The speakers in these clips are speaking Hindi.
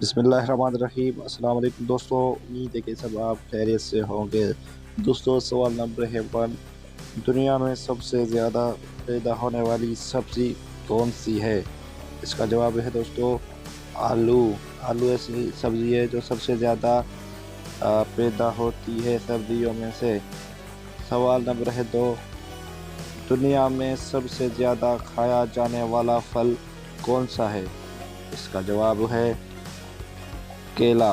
बिस्मिल्लाहिर्रहमानिर्रहीम। अस्सलाम वालेकुम दोस्तों, उम्मीद है कि सब आप खैरियत से होंगे। दोस्तों, सवाल नंबर है 1। दुनिया में सबसे ज़्यादा पैदा होने वाली सब्ज़ी कौन सी है? इसका जवाब है दोस्तों आलू। आलू ऐसी सब्ज़ी है जो सबसे ज़्यादा पैदा होती है सब्जियों में से। सवाल नंबर है 2। दुनिया में सबसे ज़्यादा खाया जाने वाला फल कौन सा है? इसका जवाब है केला।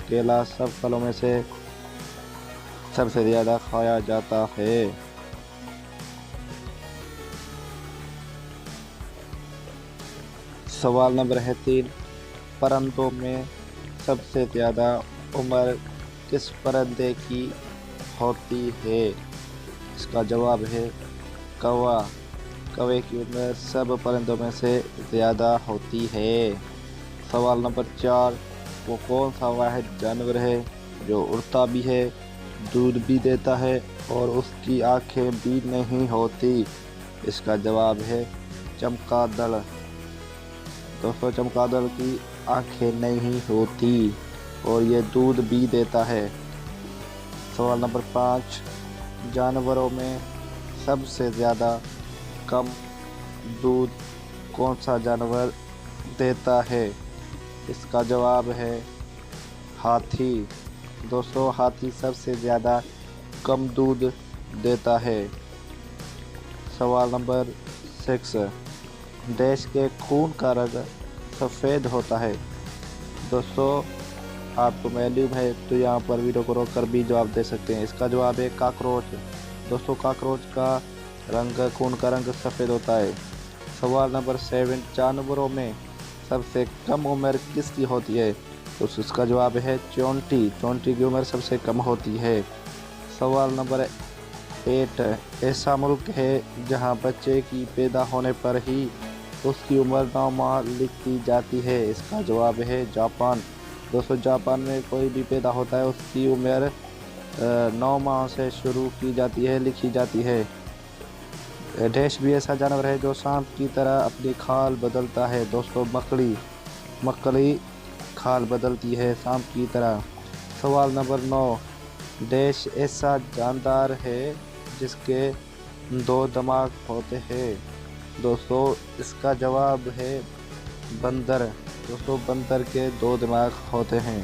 केला सब फलों में से सबसे ज़्यादा खाया जाता है। सवाल नंबर है 3। परिंदों में सबसे ज़्यादा उम्र किस परिंदे की होती है? इसका जवाब है कौवा। कौवे की उम्र सब परिंदों में से ज़्यादा होती है। सवाल नंबर 4। वो कौन सा वाहिद जानवर है जो उड़ता भी है, दूध भी देता है और उसकी आँखें भी नहीं होती? इसका जवाब है चमगादड़। दोस्तों, चमगादड़ की आँखें नहीं होती और ये दूध भी देता है। सवाल नंबर 5। जानवरों में सबसे ज़्यादा कम दूध कौन सा जानवर देता है? इसका जवाब है हाथी। दोस्तों, हाथी सबसे ज़्यादा कम दूध देता है। सवाल नंबर 6। देश के खून का रंग सफ़ेद होता है। दोस्तों, आपको मालूम है तो यहाँ पर वीडियो को रोक कर भी जवाब दे सकते हैं। इसका जवाब है काकरोच। दोस्तों, काकरोच का रंग, खून का रंग सफ़ेद होता है। सवाल नंबर 7। जानवरों में सबसे कम उम्र किसकी होती है? तो इसका जवाब है चोंटी। चोंटी की उम्र सबसे कम होती है। सवाल नंबर 8। ऐसा मुल्क है जहां बच्चे की पैदा होने पर ही उसकी उम्र 9 माह लिख दी जाती है। इसका जवाब है जापान। दोस्तों, जापान में कोई भी पैदा होता है उसकी उम्र 9 माह से शुरू की जाती है, लिखी जाती है। डैश भी ऐसा जानवर है जो सांप की तरह अपनी खाल बदलता है। दोस्तों, मकड़ी खाल बदलती है सांप की तरह। सवाल नंबर 9। डैश ऐसा जानदार है जिसके 2 दिमाग होते हैं? दोस्तों, इसका जवाब है बंदर। दोस्तों, बंदर के 2 दिमाग होते हैं।